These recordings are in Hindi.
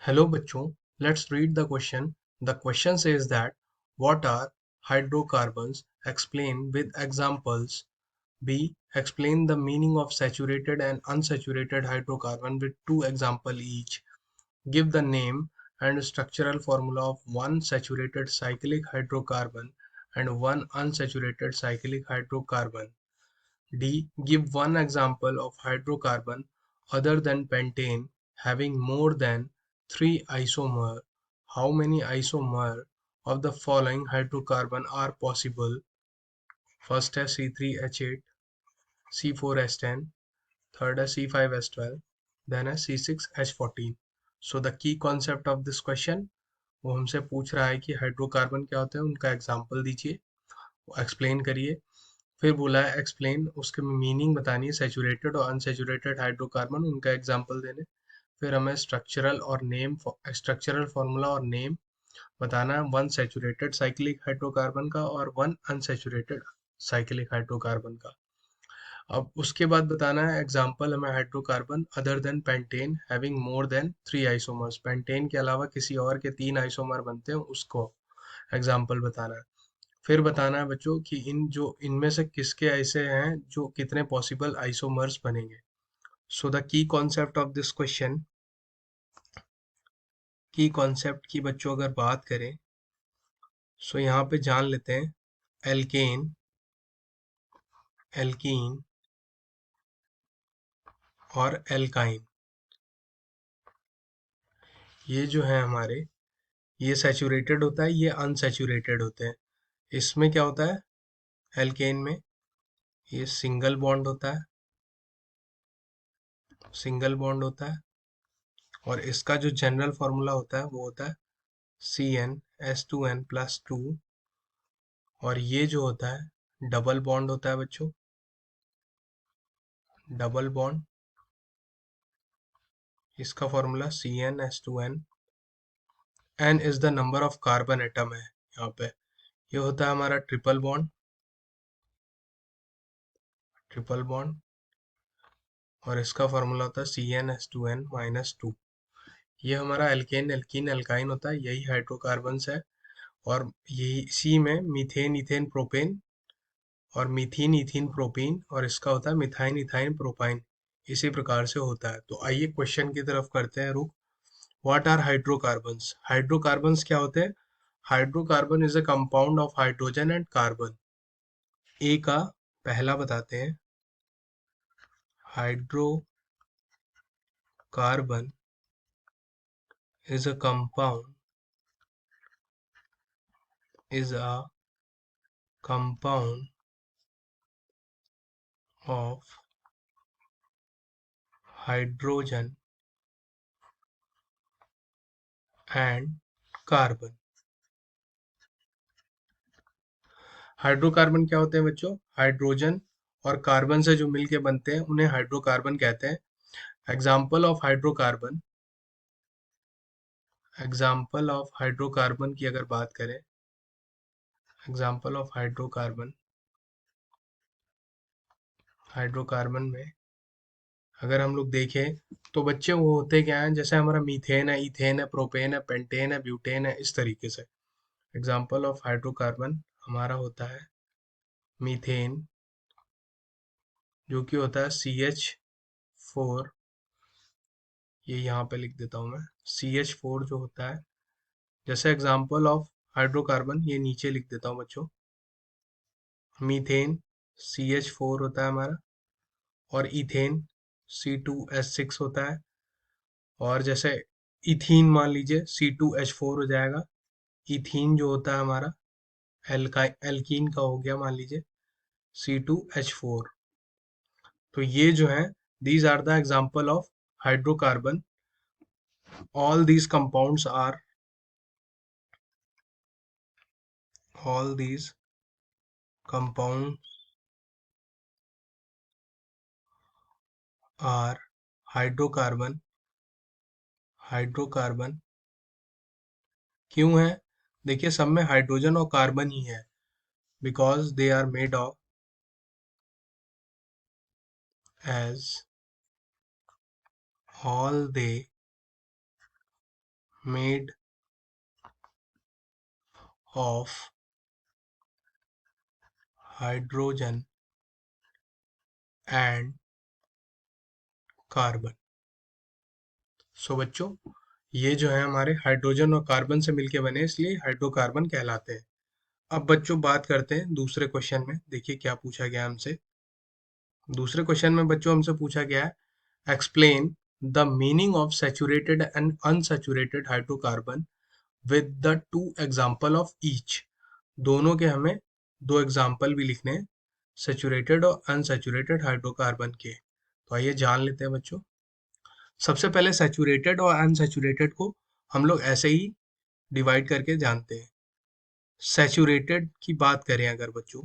Hello bachcho, let's read the question. The question says that what are hydrocarbons? Explain with examples. B. Explain the meaning of saturated and unsaturated hydrocarbon with two examples each. Give the name and structural formula of one saturated cyclic hydrocarbon and one unsaturated cyclic hydrocarbon. D. Give one example of hydrocarbon other than pentane having more than three isomers. How many isomers of the following hydrocarbon are possible? First है C3H8, C4H10, third है C5H12, then है C6H14. So the key concept of this question, वो हमसे पूछ रहा है कि हाइड्रोकार्बन क्या होते हैं, उनका एग्जाम्पल दीजिए, एक्सप्लेन करिए। फिर बोला है एक्सप्लेन, उसके मीनिंग बतानी है सैचुरेटेड और अनसैचुरेटेड हाइड्रोकार्बन, उनका एग्जांपल देने। फिर हमें स्ट्रक्चरल फार्मूला और नेम बताना है वन सैचुरेटेड साइक्लिक हाइड्रोकार्बन का और वन अनसैचुरेटेड साइक्लिक हाइड्रोकार्बन का। अब उसके बाद बताना है एग्जांपल हमें hydrocarbon other than pentane having more than three isomers, pentane के अलावा किसी और के तीन आइसोमर बनते हैं उसको एग्जांपल बताना है। फिर बताना है बच्चों कि इनमें से किसके ऐसे हैं जो कितने पॉसिबल आइसोमर्स बनेंगे। सो द की कॉन्सेप्ट की बच्चों अगर बात करें, सो यहाँ पे जान लेते हैं एल्केन, एल्कीन और एल्काइन। ये जो है हमारे, ये सैचुरेटेड होता है, ये अनसैचुरेटेड होते हैं। इसमें क्या होता है, एल्केन में ये सिंगल बॉन्ड होता है और इसका जो जनरल फॉर्मूला होता है वो होता है CnH2n+2। और ये जो होता है डबल बॉन्ड होता है बच्चों, डबल बॉन्ड, इसका formula CnH2n। n is the number of carbon atom है यहाँ पे। ये होता है हमारा ट्रिपल बॉन्ड और इसका फॉर्मूला होता है CnH2n-2। ये हमारा एल्केन, एल्कीन, एल्काइन होता है, यही हाइड्रोकार्बन्स है। और यही इसी में मीथेन, इथेन, प्रोपेन और मीथीन, इथीन, प्रोपीन और इसका होता है मिथाइन, इथाइन, प्रोपाइन। इसी प्रकार से होता है। तो आइए क्वेश्चन की तरफ करते हैं रुख। What are hydrocarbons? हाइड्रोकार्बन्स क्या होते हैं? Hydrocarbon is a compound of hydrogen and carbon. A का पहला बताते हैं, hydrocarbon is a compound is a compound of hydrogen and carbon. Hydrocarbon क्या होते हैं बच्चों? हाइड्रोजन और कार्बन से जो मिलके बनते हैं उन्हें हाइड्रोकार्बन कहते हैं। Example of hydrocarbon, example of hydrocarbon की अगर बात करें, एग्जाम्पल ऑफ हाइड्रोकार्बन, हाइड्रोकार्बन में अगर हम लोग देखें तो बच्चे वो होते क्या हैं, जैसे हमारा मीथेन है, इथेन है, प्रोपेन है, पेंटेन है, ब्यूटेन है, इस तरीके से। एग्जाम्पल ऑफ हाइड्रोकार्बन हमारा होता है मीथेन, जो कि होता है CH4। ये यहाँ पे लिख देता हूँ मैं, CH4 जो होता है। जैसे एग्जाम्पल ऑफ हाइड्रोकार्बन ये नीचे लिख देता हूँ बच्चों, मीथेन CH4 होता है हमारा, और इथेन C2H6 होता है। और जैसे इथीन मान लीजिए C2H4 हो जाएगा। इथीन जो होता है हमारा एल्कीन का हो गया मान लीजिए C2H4। तो ये जो है, these are the example of hydrocarbon. All these compounds are all these compounds are hydrocarbon. Hydrocarbon क्यों है? देखिए सब में हाइड्रोजन और कार्बन ही है, because they are made of, as all they made of hydrogen and carbon. So बच्चों, ये जो है हमारे हाइड्रोजन और कार्बन से मिलके बने, इसलिए हाइड्रोकार्बन कहलाते हैं। अब बच्चों बात करते हैं दूसरे क्वेश्चन में। देखिए क्या पूछा गया हमसे। दूसरे क्वेश्चन में बच्चों हमसे पूछा गया है, explain the meaning of saturated and unsaturated hydrocarbon with the two example of each. दोनों के हमें दो एग्जाम्पल भी लिखने हैं, सैचुरेटेड और अनसैचुरेटेड हाइड्रोकार्बन के। तो आइए जान लेते हैं बच्चों। सबसे पहले सैचुरेटेड और अनसैचुरेटेड को हम लोग ऐसे ही डिवाइड करके जानते हैं। सैचुरेटेड की बात करें अगर बच्चों,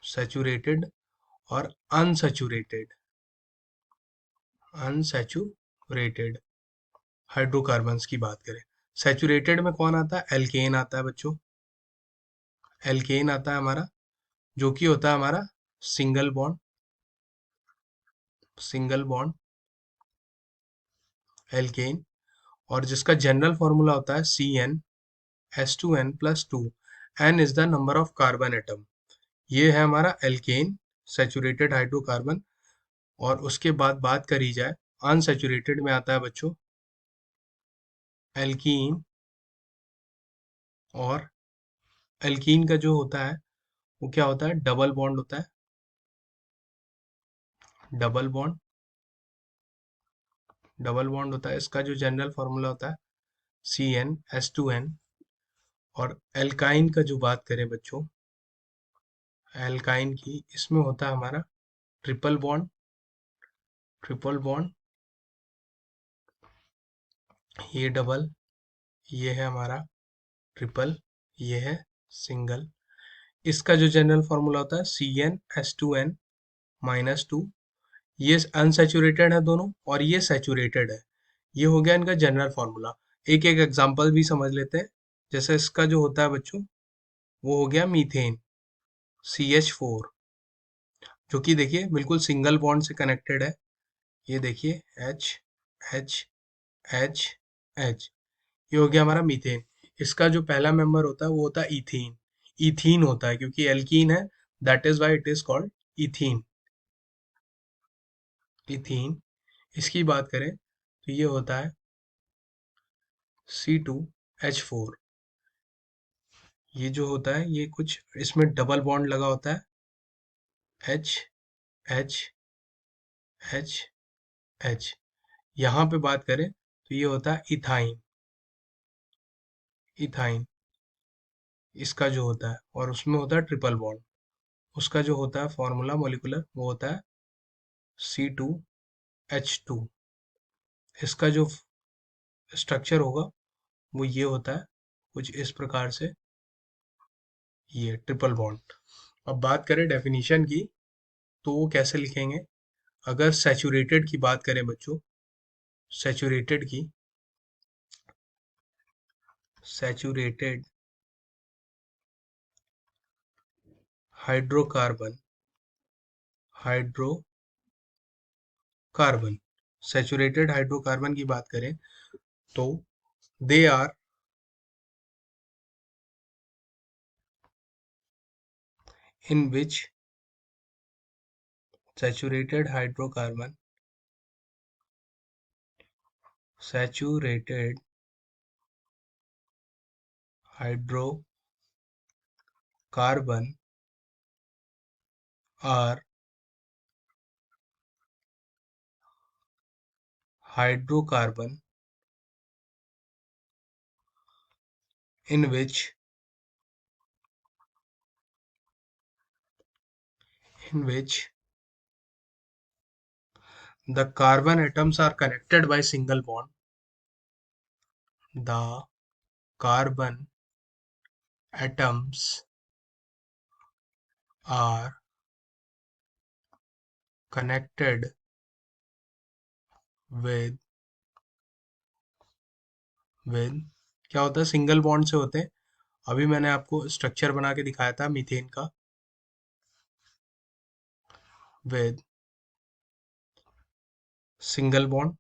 सैचुरेटेड और अनसैचुरेटेड, अनसैचुरेटेड हाइड्रोकार्बन्स की बात करें, सैचुरेटेड में कौन आता है? एल्केन आता है बच्चों। एल्केन आता है हमारा, जो कि होता है हमारा single bond, single bond alkane, और जिसका जनरल फॉर्मूला होता है CnH2n+2। N is the number of carbon atom. ये है हमारा एल्केन, सैचुरेटेड हाइड्रोकार्बन। और उसके बाद बात करी जाए अनसैचुरेटेड में, आता है बच्चों एल्कीन। और एल्कीन का जो होता है वो क्या होता है? डबल बॉन्ड होता है, डबल बॉन्ड, डबल बॉन्ड होता है। इसका जो जनरल फॉर्मूला होता है CnH2n। और एल्काइन का जो बात करें बच्चों, एल्काइन की, इसमें होता है हमारा ट्रिपल बॉन्ड, ट्रिपल बॉन्ड, ये डबल, ये है हमारा ट्रिपल, ये है सिंगल। इसका जो जनरल फॉर्मूला होता है CnH2n-2। ये अनसैचुरेटेड है दोनों, और ये सैचुरेटेड है। ये हो गया इनका जनरल फॉर्मूला। एक एक एग्जांपल भी समझ लेते हैं। जैसे इसका जो होता है बच्चों, वो हो गया मीथेन, CH4, जो कि देखिए बिल्कुल सिंगल बॉन्ड से कनेक्टेड है। ये देखिए H H H H, ये हो गया हमारा मीथेन। इसका जो पहला मेंबर होता है वो होता है इथीन। इथीन होता है क्योंकि एल्कीन है, that is why it is called ethene, ethene. इसकी बात करें तो ये होता है C2H4। ये जो होता है, ये कुछ इसमें डबल बॉन्ड लगा होता है, H H H H। यहाँ पे बात करें तो ये होता है इथाइन, इथाइन इसका जो होता है, और उसमें होता है ट्रिपल बॉन्ड। उसका जो होता है फॉर्मूला मोलिकुलर, वो होता है C2H2। इसका जो स्ट्रक्चर होगा वो ये होता है कुछ इस प्रकार से, ये ट्रिपल बॉन्ड। अब बात करें डेफिनेशन की, तो वो कैसे लिखेंगे? अगर सैचुरेटेड की बात करें बच्चों, सैचुरेटेड की, saturated hydrocarbon, hydrocarbon, saturated hydrocarbon की बात करें तो they are in which, saturated hydrocarbon, saturated hydrocarbon are hydrocarbon in which the carbon atoms are connected by single bond, the carbon atoms are connected with with क्या होता है? सिंगल बॉन्ड से होते हैं। अभी मैंने आपको स्ट्रक्चर बना के दिखाया था मीथेन का, with single bond,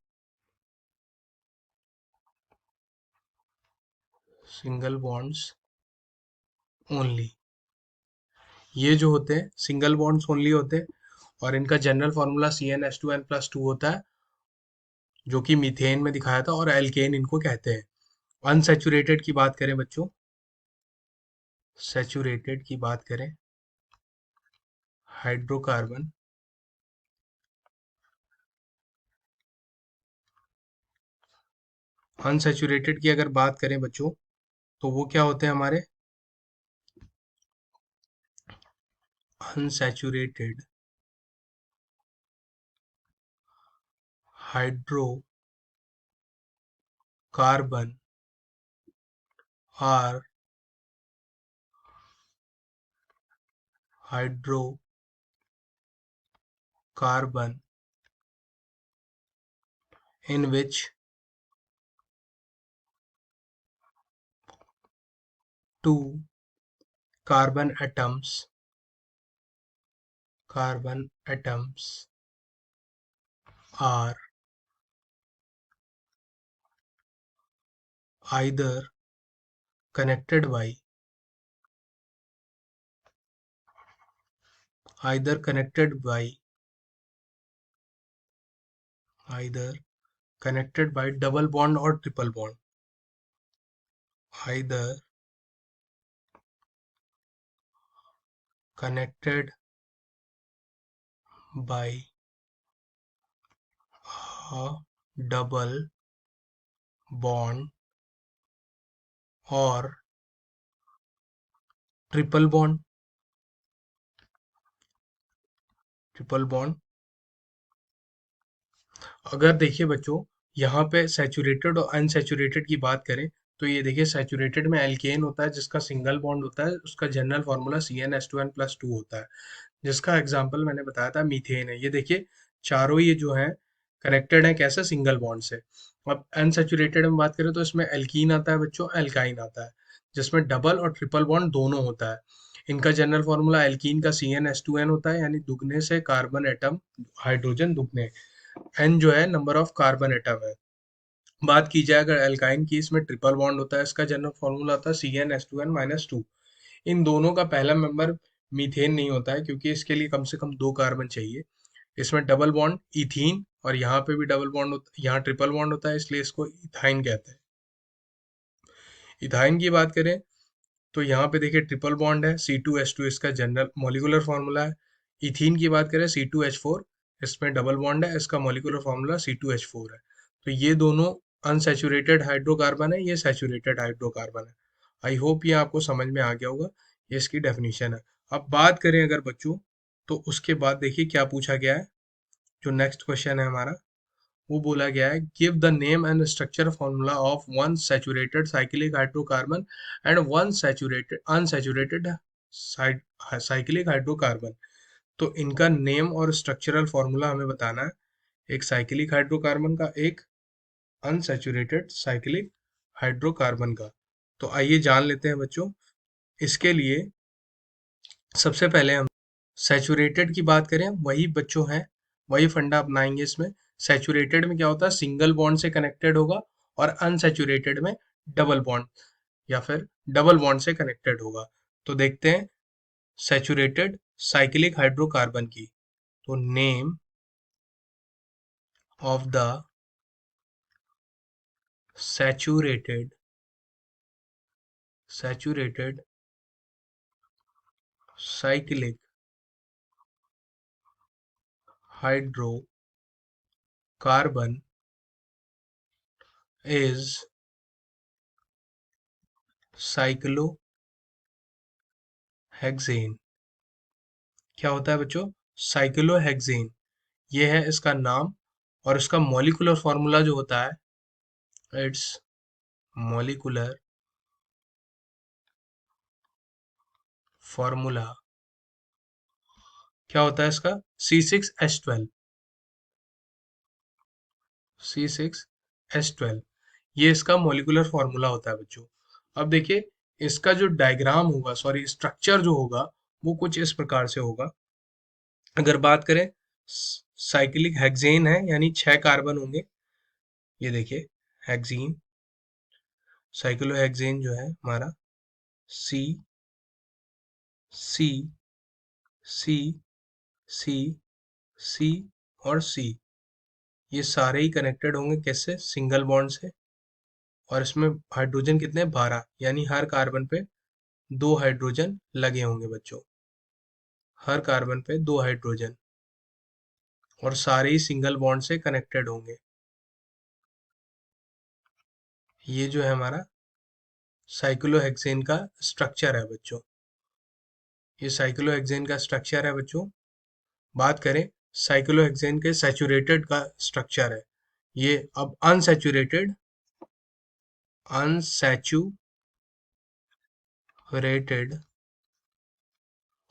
single bonds only. ये जो होते हैं सिंगल बॉन्ड्स ओनली होते हैं, और इनका जनरल फॉर्मूला CnH2n+2 होता है, जो कि मीथेन में दिखाया था, और एल्केन इनको कहते हैं। अनसैचुरेटेड की बात करें बच्चों, सैचुरेटेड की बात करें, हाइड्रोकार्बन, अनसैचुरेटेड की अगर बात करें बच्चों, तो वो क्या होते हैं हमारे, unsaturated hydrocarbon are hydrocarbon in which two carbon atoms are either connected by either connected by either connected by double bond or triple bond, either connected by a double bond or triple bond, triple bond। अगर देखिए बच्चों, यहाँ पे सैचुरेटेड और अनसैचुरेटेड की बात करें, तो ये देखिए सैचुरेटेड में एल्केन होता है जिसका सिंगल बॉन्ड होता है, उसका जनरल फॉर्मूला CnH2n+2 होता है, जिसका एग्जाम्पल मैंने बताया था मीथेन है। ये देखिए चारों ये जो है कनेक्टेड है कैसे, सिंगल बॉन्ड से। अब अनसैचुरेटेड में बात करें तो इसमें एल्कीन आता है बच्चों, एल्काइन आता है, जिसमें डबल और ट्रिपल बॉन्ड दोनों होता है। इनका जनरल फॉर्मूला एल्कीन का CnH2n होता है, यानी दुगने से कार्बन एटम, हाइड्रोजन दुगने, एन जो है नंबर ऑफ कार्बन एटम है। बात की जाए अगर एल्काइन की, इसमें ट्रिपल बॉन्ड होता है, इसका जनरल फॉर्मूला होता है CnH2n-2। इन दोनों का पहला मेंबर मीथेन नहीं होता है, क्योंकि इसके लिए कम से कम 2 कार्बन चाहिए। इसमें डबल बॉन्ड इथीन, और यहाँ पे भी डबल बॉन्ड होता, यहाँ ट्रिपल बॉन्ड होता है, इसलिए इसको इथाइन कहते हैं। इथाइन की बात करें तो यहाँ पे देखिए ट्रिपल बॉन्ड है, C2H2 इसका जनरल मॉलिक्यूलर फॉर्मूला है। इथीन की बात करें C2H4, इसमें डबल बॉन्ड है, इसका मॉलिक्यूलर फॉर्मूला C2H4 है। तो ये दोनों अनसैचुरेटेड हाइड्रोकार्बन है, ये सैचुरेटेड हाइड्रोकार्बन है। आई होप ये आपको समझ में आ गया होगा, ये इसकी डेफिनेशन है। अब बात करें अगर बच्चों, तो उसके बाद देखिए क्या पूछा गया है। जो नेक्स्ट क्वेश्चन है हमारा, वो बोला गया है, give the name and structure formula of one saturated cyclic hydrocarbon and one saturated unsaturated cyclic hydrocarbon. तो इनका नेम और स्ट्रक्चरल फॉर्मूला हमें बताना है, एक साइक्लिक हाइड्रोकार्बन का, एक अनसैचुरेटेड साइक्लिक हाइड्रोकार्बन का। तो आइए जान लेते हैं बच्चों। इसके लिए सबसे पहले हम सैचुरेटेड की बात करें, वही बच्चों हैं, वही फंडा अपनाएंगे इसमें। सैचुरेटेड में क्या होता है, सिंगल बॉन्ड से कनेक्टेड होगा, और अनसैचुरेटेड में डबल बॉन्ड या फिर डबल बॉन्ड से कनेक्टेड होगा। तो देखते हैं सैचुरेटेड साइक्लिक हाइड्रोकार्बन की। तो name of the saturated saturated cyclic hydrocarbon is cyclohexane. क्या होता है बच्चों, साइक्लोहेक्सेन, ये है इसका नाम। और इसका मॉलिक्यूलर फॉर्मूला जो होता है, इट्स मॉलिक्यूलर फॉर्मूला क्या होता है इसका, C6H12, C6H12, ये इसका मॉलिक्यूलर फॉर्मूला होता है बच्चों। अब देखिए इसका जो डायग्राम होगा, सॉरी स्ट्रक्चर जो होगा, वो कुछ इस प्रकार से होगा। अगर बात करें, साइक्लिक हेक्सेन है, यानी 6 कार्बन होंगे। ये देखिए हेक्सीन, साइक्लोहेक्सेन जो है हमारा सी सी सी सी सी और सी, ये सारे ही कनेक्टेड होंगे कैसे, सिंगल बॉन्ड से। और इसमें हाइड्रोजन कितने, 12, यानी हर कार्बन पे 2 हाइड्रोजन लगे होंगे बच्चों, हर कार्बन पे 2 हाइड्रोजन, और सारे ही सिंगल बॉन्ड से कनेक्टेड होंगे। ये जो है हमारा साइक्लोहेक्सेन का स्ट्रक्चर है बच्चों, ये साइक्लोहेक्सेन का स्ट्रक्चर है बच्चों। बात करें साइक्लोहेक्सेन के सैचुरेटेड का स्ट्रक्चर है ये। अब अनसैचुरेटेड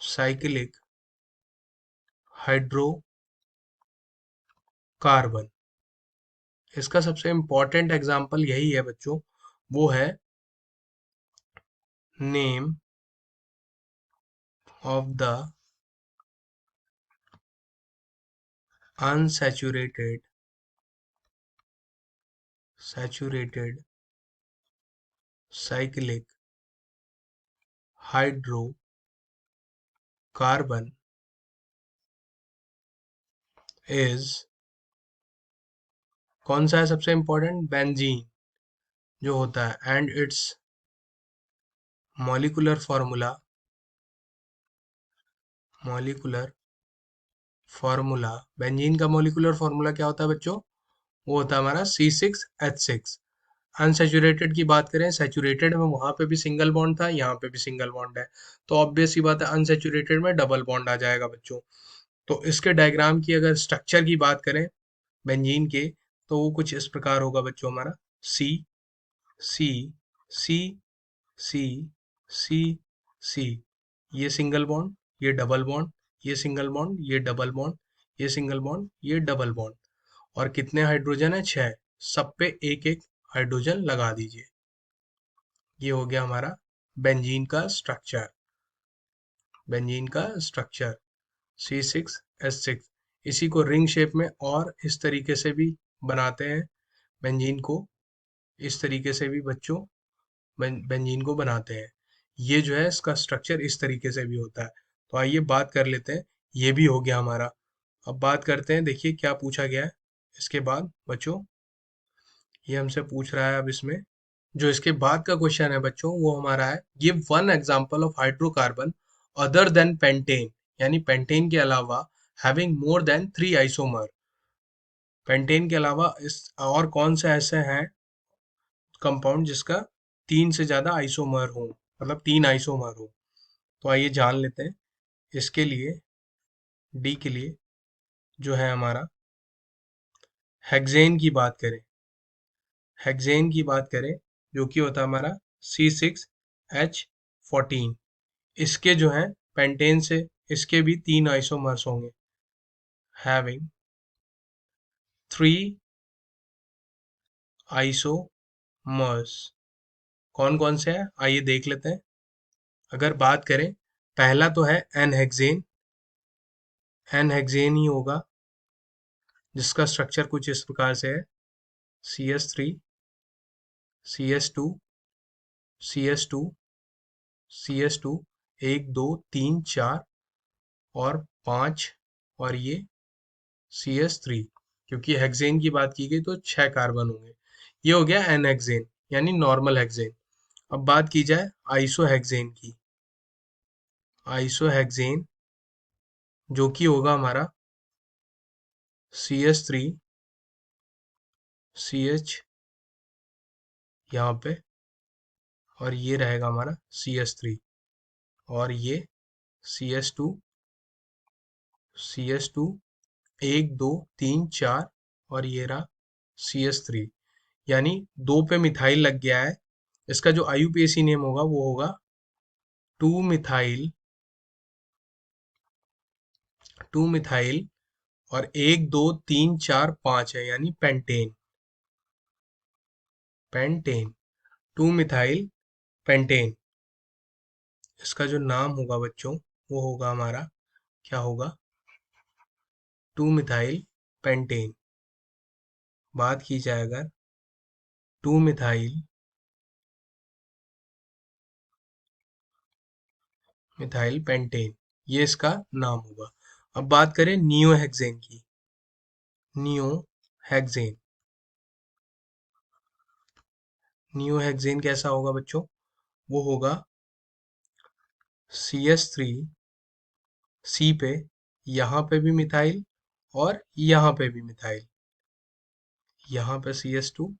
साइक्लिक हाइड्रोकार्बन, इसका सबसे इंपॉर्टेंट एग्जांपल यही है बच्चों, वो है name of the unsaturated saturated cyclic hydrocarbon is, कौन सा है सबसे इंपॉर्टेंट, बेंजीन जो होता है, and it's molecular formula, molecular formula, benzene का मॉलिक्यूलर फार्मूला क्या होता है बच्चों, वो होता है हमारा C6H6। अनसैचुरेटेड की बात करें, सैचुरेटेड में वहां पे भी सिंगल बॉन्ड था, यहाँ पे भी सिंगल बॉन्ड है, तो ऑब्वियस सी बात है अनसैचुरेटेड में डबल बॉन्ड आ जाएगा बच्चों। तो इसके डायग्राम की अगर स्ट्रक्चर की बात करें बेंजीन के, तो वो कुछ इस प्रकार होगा बच्चों हमारा, सी सी सी सी सी सी, ये सिंगल बॉन्ड, ये डबल बॉन्ड, ये सिंगल बॉन्ड, ये डबल बॉन्ड, ये सिंगल बॉन्ड, ये डबल बॉन्ड, और कितने हाइड्रोजन है, 6, सब पे एक एक हाइड्रोजन लगा दीजिए। ये हो गया हमारा बेंजीन का स्ट्रक्चर, बेंजीन का स्ट्रक्चर C6H6। इसी को रिंग शेप में और इस तरीके से भी बनाते हैं बेंजीन को, इस तरीके से भी बच्चों बेंजीन को बनाते हैं। ये जो है इसका स्ट्रक्चर इस तरीके से भी होता है। तो आइए बात कर लेते हैं, ये भी हो गया हमारा। अब बात करते हैं, देखिए क्या पूछा गया है इसके बाद बच्चों, ये हमसे पूछ रहा है अब इसमें, जो इसके बाद का क्वेश्चन है बच्चों वो हमारा है, give one example of hydrocarbon other than pentane, यानी पेंटेन के अलावा having more than 3 isomer, pentane के अलावा इस और कौन से ऐसे हैं कंपाउंड जिसका 3 से ज्यादा आइसोमर हो, मतलब 3 आइसोमर हो। तो आइए जान लेते हैं। इसके लिए डी के लिए जो है हमारा, हेक्सेन की बात करें, हेक्सेन की बात करें जो कि होता है हमारा C6H14, इसके जो है पेंटेन से इसके भी 3 आइसोमर्स होंगे, हैविंग 3 आइसोमर्स। कौन कौन से हैं आइए देख लेते हैं। अगर बात करें, पहला तो है एन हेक्सेन, एन हेक्सेन ही होगा, जिसका स्ट्रक्चर कुछ इस प्रकार से है, CS3 CS2 CS2 CS2, 1 2 3 4 और 5, और ये CS3, क्योंकि हेक्सेन की बात की गई तो 6 कार्बन होंगे। ये हो गया एन हेक्सेन, यानी नॉर्मल हेक्सेन। अब बात की जाए आइसोहेक्सेन की, आइसोहेक्सेन जो कि होगा हमारा CS3 CH यहाँ पे, और ये रहेगा हमारा CS3, और ये CS2 CS2, 1 2 3 4, और ये रहा CS3, यानी 2 पे मिथाइल लग गया है। इसका जो IUPAC नेम होगा वो होगा 2 मिथाइल, 2 मिथाइल, और 1 2 3 4 5 है, यानी पेंटेन, पेंटेन, 2 मिथाइल पेंटेन। इसका जो नाम होगा बच्चों वो होगा हमारा, क्या होगा, 2 मिथाइल पेंटेन। बात की जाए अगर 2 मिथाइल मिथाइल पेंटेन, ये इसका नाम होगा। अब बात करें नियोहेक्सेन की। नियोहेक्सेन, नियोहेक्सेन कैसा होगा बच्चों? वो होगा CH3 C पे, यहाँ पे भी मिथाइल और यहाँ पे भी मिथाइल, यहाँ पे CH2,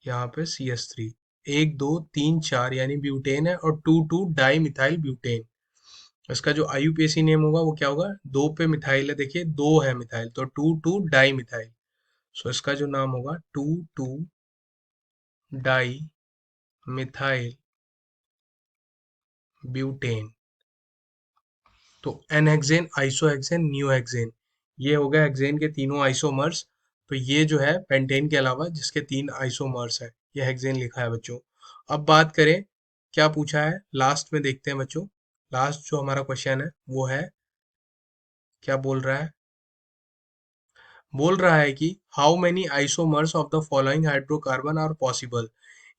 यहाँ पे CH3, 1 2 3 4 यानी ब्यूटेन है, और 2 डाई मिथाइल ब्यूटेन। इसका जो IUPAC नेम होगा वो क्या होगा? 2 पे मिथाइल है, देखिए 2 है मिथाइल, तो 2 डाई मिथाइल। सो इसका जो नाम होगा 2 डाई मिथाइल ब्यूटेन। तो एनहेक्सेन, आइसोहेक्सेन, न्यूहेक्सेन, ये हो गया हेक्सेन के तीनों आइसोमर्स। तो ये जो है पेंटेन के अलावा जिसके 3 आइसोमर्स है, ये हेक्सेन लिखा है बच्चों। अब बात करें क्या पूछा है, लास्ट में देखते हैं बच्चों। लास्ट जो हमारा क्वेश्चन है वो है, क्या बोल रहा है? बोल रहा है कि how many isomers of the following hydrocarbon are possible.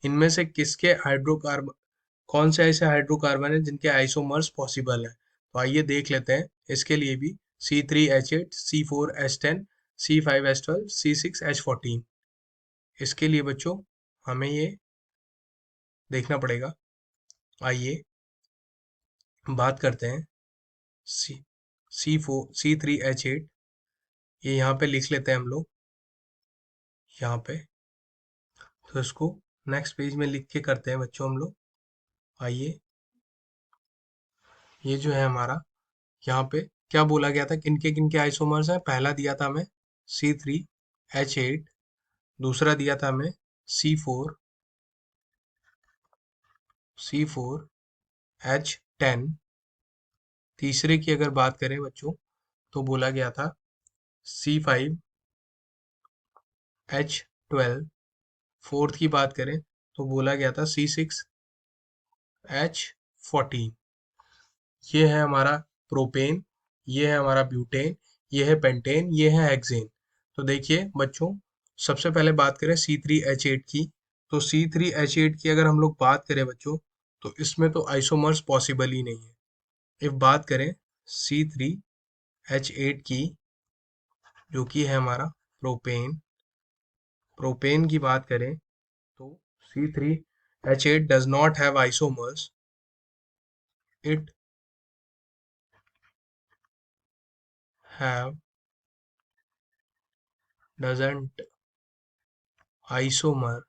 इनमें से किसके हाइड्रोकार्बन, कौन से ऐसे हाइड्रोकार्बन है जिनके आइसोमर्स पॉसिबल है? तो आइए देख लेते हैं। इसके लिए भी C3H8, C4H10, C5H12, C6H14, इसके लिए बच्चों हमें ये देखना पड़ेगा। आइए बात करते हैं। सी C3H8, ये यहाँ पे लिख लेते हैं हम लोग, यहाँ पे। तो इसको नेक्स्ट पेज में लिख के करते हैं बच्चों हम लोग। आइए, ये जो है हमारा, यहाँ पे क्या बोला गया था, किनके किनके आइसोमर्स हैं? पहला दिया था हमें C3H8, दूसरा दिया था हमें C4, C4H10, तीसरे की अगर बात करें बच्चों तो बोला गया था C5H12, फोर्थ की बात करें तो बोला गया था C6H14। ये है हमारा प्रोपेन, ये है हमारा ब्यूटेन, ये है पेंटेन, ये है हेक्सेन। तो देखिए बच्चों, सबसे पहले बात करें C3H8 की। तो C3H8 की अगर हम लोग बात करें बच्चों, तो इसमें तो आइसोमर्स पॉसिबल ही नहीं है। इफ बात करें C3H8 की, जो कि है हमारा प्रोपेन, प्रोपेन की बात करें तो C3H8 does not have isomers, it have doesn't isomer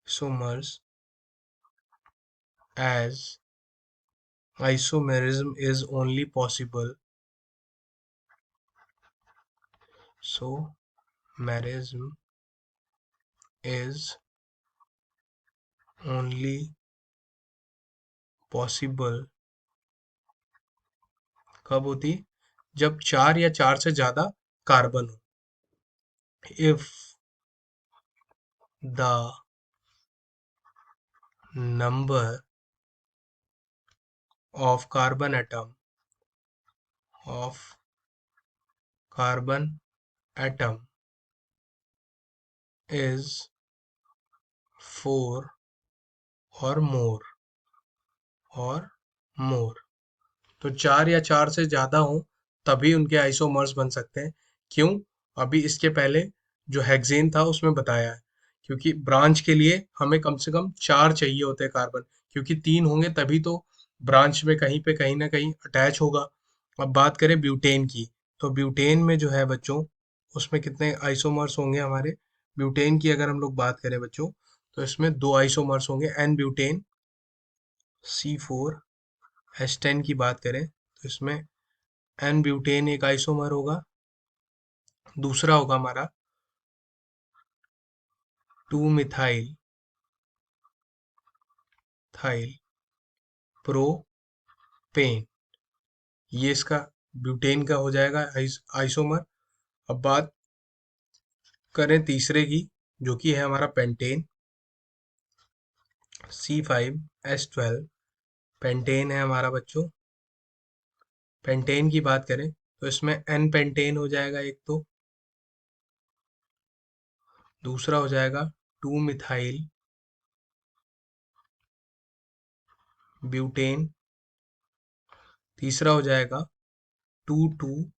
isomers as isomerism is only possible, so merism is only possible कब होती? जब 4 या 4 से ज्यादा कार्बन हो। if the number of of carbon atom is 4 or more, और मोर, तो 4 या 4 से ज्यादा हो तभी उनके आइसोमर्स बन सकते हैं। क्यों? अभी इसके पहले जो हेक्सेन था उसमें बताया है, क्योंकि ब्रांच के लिए हमें कम से कम 4 चाहिए होते हैं कार्बन, क्योंकि 3 होंगे तभी तो ब्रांच में कहीं पे कहीं ना कहीं अटैच होगा। अब बात करें ब्यूटेन की, तो ब्यूटेन में जो है बच्चों, उसमें कितने आइसोमर्स होंगे हमारे? ब्यूटेन की अगर हम लोग बात करें बच्चों, तो इसमें 2 आइसोमर्स होंगे, एन ब्यूटेन। C4H10 की बात करें तो इसमें एन ब्यूटेन एक आइसोमर होगा, दूसरा होगा हमारा 2 मिथाइल थाइल प्रोपेन, ये इसका ब्यूटेन का हो जाएगा आइसोमर। अब बात करें तीसरे की, जो कि है हमारा पेंटेन, C5H12, पेंटेन है हमारा बच्चों। पेंटेन की बात करें तो इसमें एन पेंटेन हो जाएगा एक, तो दूसरा हो जाएगा 2 मिथाइल ब्यूटेन। तीसरा हो जाएगा 2,2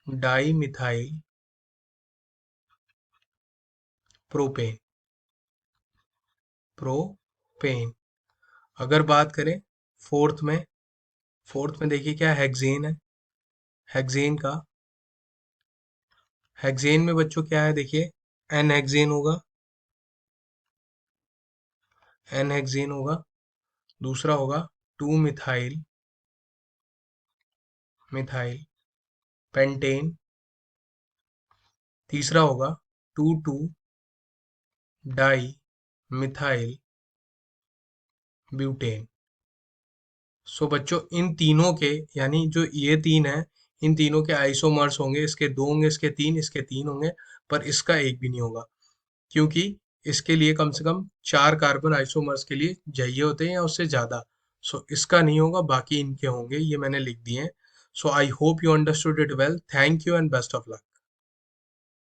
डाई मिथाइल प्रोपेन। प्रोपेन। अगर बात करें फोर्थ में, फोर्थ में देखिए क्या हेक्सेन है। हेक्सेन का, हेक्सेन में बच्चों क्या है देखिए, एन हेक्सेन होगा, एन हेक्सेन होगा। दूसरा होगा 2 मिथाइल, मिथाइल पेंटेन। तीसरा होगा 2,2 डाई मिथाइल ब्यूटेन। सो बच्चों इन तीनों के, यानी जो ये तीन है, इन तीनों के आइसोमर्स होंगे, इसके दो होंगे, इसके तीन होंगे, पर इसका एक भी नहीं होगा, क्योंकि इसके लिए कम से कम 4 कार्बन आइसोमर्स के लिए चाहिए होते हैं या उससे ज्यादा। सो इसका नहीं होगा, बाकी इनके होंगे, ये मैंने लिख दिए हैं। So I hope you understood it well. Thank you and best of luck.